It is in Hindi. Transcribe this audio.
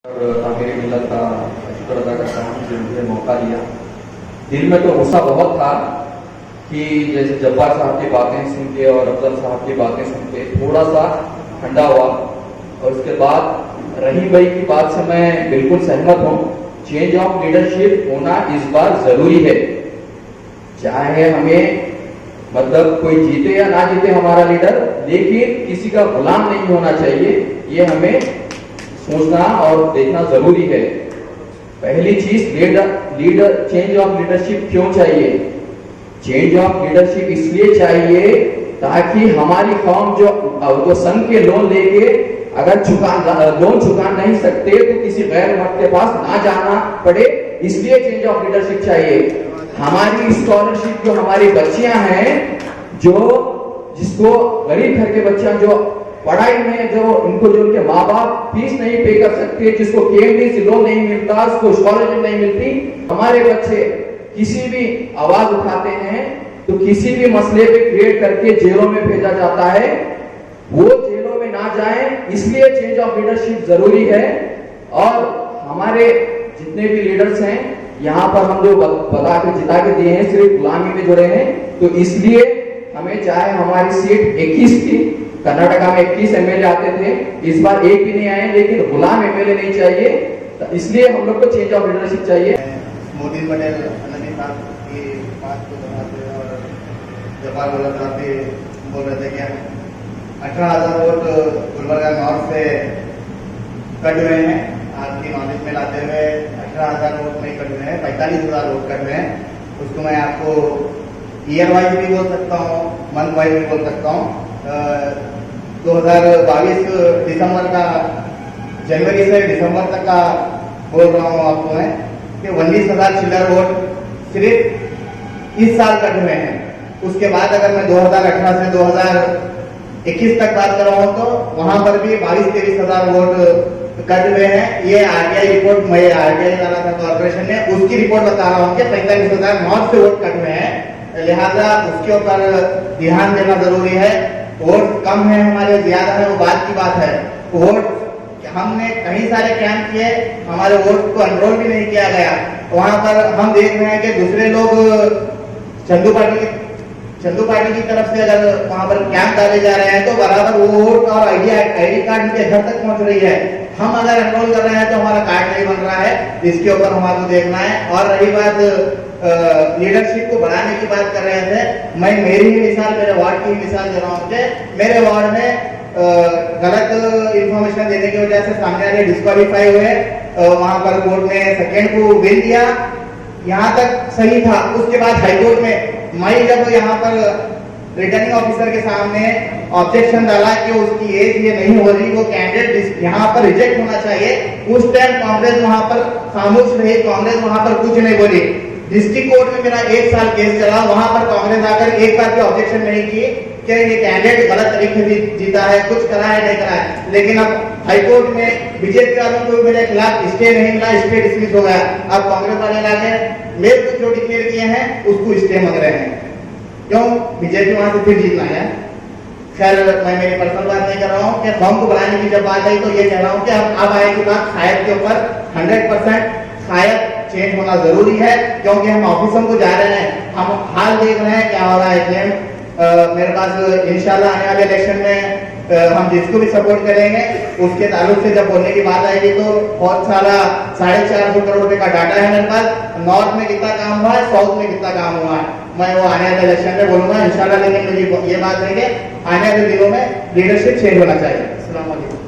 और तामीर मिल्लत का शुक्र अदा करता हूँ जो मुझे मौका दिया। दिल में तो गुस्सा बहुत था कि जैसे जब्बार साहब की बातें सुन के और अफजल साहब की बातें सुन के थोड़ा सा ठंडा हुआ। और उसके बाद रहीम भाई की बात से मैं बिल्कुल सहमत हूँ। चेंज ऑफ लीडरशिप होना इस बार जरूरी है। चाहे हमें मतलब कोई जीते या ना जीते हमारा लीडर, लेकिन किसी का गुलाम नहीं होना चाहिए। ये हमें सोचना और देखना जरूरी है। पहली चीज लीडर चेंज ऑफ लीडरशिप क्यों चाहिए? चेंज ऑफ लीडरशिप इसलिए चाहिए ताकि हमारी कौम जो संघ के लोन लेके अगर लोन चुका नहीं सकते तो किसी गैर मुल्क के पास ना जाना पड़े, इसलिए चेंज ऑफ लीडरशिप चाहिए। हमारी स्कॉलरशिप जो हमारी बच्चियां हैं, जिसको गरीब घर के बच्चियां जो पढ़ाई में जो उनके माँ बाप फीस नहीं पे कर सकते, जिसको केंद्रीय से लोन नहीं मिलता, उसको स्कॉलरशिप नहीं मिलती, हमारे बच्चे किसी भी आवाज उठाते हैं तो किसी भी मसले पे क्रिएट करके जेलों में भेजा जाता है। वो जेलों में ना जाए, इसलिए चेंज ऑफ लीडरशिप जरूरी है। और हमारे जितने भी लीडर्स हैं यहाँ पर हम जो बता के जिता के दिए हैं, सिर्फ गुलामी में जुड़े हैं। तो इसलिए हमें चाहे हमारी सीट 21 थी, कर्नाटका में 21 एमएलए आते थे, इस बार एक भी नहीं आए, लेकिन गुलाम एमएलए नहीं चाहिए। तो इसलिए हम लोग को चेंज ऑफ लीडरशिप चाहिए। मोदी पटेल नदी साहब की बात को दोहराते और जवाहर वल्लभ साहब भी बोल रहे थे कि 18,000 वोट गुलबर्गा नॉर्थ से कट हुए हैं। आपकी नॉलेज में लाते हुए 18,000 वोट नहीं कट हुए हैं, 45,000 वोट कट हुए हैं। उसको मैं आपको ईयर वाइज भी बोल सकता हूँ, मंथ वाइज भी बोल सकता हूँ। 2022 दिसंबर का, जनवरी से दिसंबर तक का बोल रहा हूँ आपको मैं कि 19,000 चिल्लर वोट सिर्फ इस साल कट हुए हैं। उसके बाद अगर मैं 2018 से 2021 तक बात कर रहा हूँ तो वहां पर भी 22-23,000 वोट कट हुए हैं। ये आरटीआई रिपोर्ट, मैं आरटीआई डाला था कॉर्पोरेशन ने, उसकी रिपोर्ट बता रहा हूँ कि 45,000 नॉर्थ से वोट कट हुए हैं। लिहाजा उसके ऊपर ध्यान देना जरूरी है। वोट कम है हमारे, ज्यादा है वो बात की बात है। वोट हमने कई सारे कैंप किए, हमारे वोट को एनरोल भी नहीं किया गया। वहां पर हम देख रहे हैं कि दूसरे लोग चंदू पार्टी की तरफ से अगर वहां पर कैंप डाले जा रहे हैं तो बराबर वो वोट और आईडी कार्ड उनके घर तक पहुंच रही है। हम अगर एनरोल कर रहे हैं तो हमारा कार्ड नहीं बन रहा है। इसके ऊपर हमारे देखना है। और रही बात लीडरशिप को बढ़ाने की बात कर रहे थे, मैं मेरी ही मिसाल, मेरे वार्ड की मिसाल दे रहा हूँ कि मेरे वार्ड में गलत इंफॉर्मेशन देने की वजह से सामने वाले डिस्क्वालीफाई हुए। वहां पर कोर्ट ने सेकेंड को विन दिया, यहाँ तक सही था। उसके बाद हाईकोर्ट में मैं जब यहाँ पर रिटर्निंग ऑफिसर के सामने ऑब्जेक्शन डाला कि उसकी एज ये नहीं हो रही, वो कैंडिडेट यहाँ पर रिजेक्ट होना चाहिए, उस टाइम कांग्रेस वहां पर खामोश रही, कांग्रेस वहां पर कुछ नहीं बोली। डिस्ट्रिक्ट कोर्ट में मेरा 1 साल केस चला, वहां पर कांग्रेस आकर एक बार भी ऑब्जेक्शन नहीं की कि ये कैंडिडेट गलत तरीके से जीता है, कुछ करा है नहीं करा है। लेकिन अब हाईकोर्ट में बीजेपी वालों को मेरे खिलाफ स्टे नहीं मिला, स्टे डिसमिस हो गया। अब कांग्रेस वाले लाके मेरे को जो डिक्लेयर किए हैं उसको स्टे मांग रहे हैं। क्यों? बीजेपी वहां से फिर जीतना है। खैर, मैं मेरी पर्सनल बात नहीं कर रहा हूँ कि फॉर्म को बढ़ाने की जब बात आई तो ये कह रहा हूँ कि अब आए की बात शायद के ऊपर 100% शायद चेंज होना जरूरी है, क्योंकि हम ऑफिसों को जा रहे हैं, हम हाल देख रहे हैं क्या हो रहा है। मेरे पास इंशाल्लाह आने वाले इलेक्शन में हम जिसको भी सपोर्ट करेंगे उसके ताल्लुक से जब बोलने की बात आएगी तो बहुत सारा 450 करोड़ रुपए का डाटा है मेरे पास। नॉर्थ में कितना काम हुआ है, साउथ में कितना काम हुआ है, मैं वो आने वाले इलेक्शन में बोलूंगा इंशाल्लाह। लेकिन मुझे ये बात है कि आने वाले दिनों में लीडरशिप चेंज होना चाहिए। अस्सलाम वालेकुम।